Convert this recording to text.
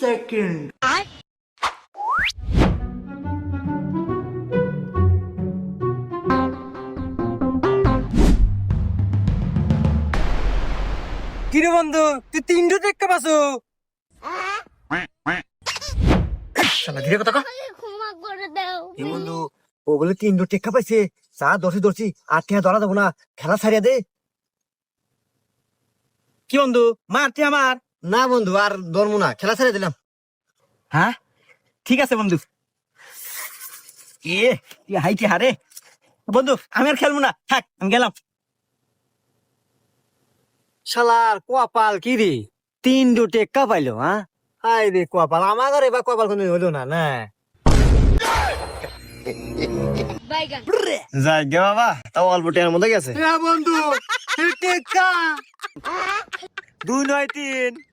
second. কিরে বন্ধু তুই 300 টাকা পাসো শালা ধীরে কথা কও। ক্ষমা করে দাও এ বন্ধু ও বলে 300 টাকা পাইছে চা দর্শি 8 টাকা ধরা দেবো না খেলা ছাড়িয়া দে। কি বন্ধু মারতি আমার না বন্ধু আর ধরবো না খেলা ছাড়িয়ে দিলাম। হ্যাঁ ঠিক আছে বন্ধু তুই হাইটি হারে বন্ধু আমি আর খেলবো না থাক আমি গেলাম শালার কপাল কি রে 300 টাকা পাইলো হ্যাঁ হাই রে কপাল আমার ঘরে বা কপাল কোনো হলো না না বাইগান যাই গে বাবা তাও অল্প টাকার মধ্যে গেছে। বন্ধু টাকা 2 নয় 3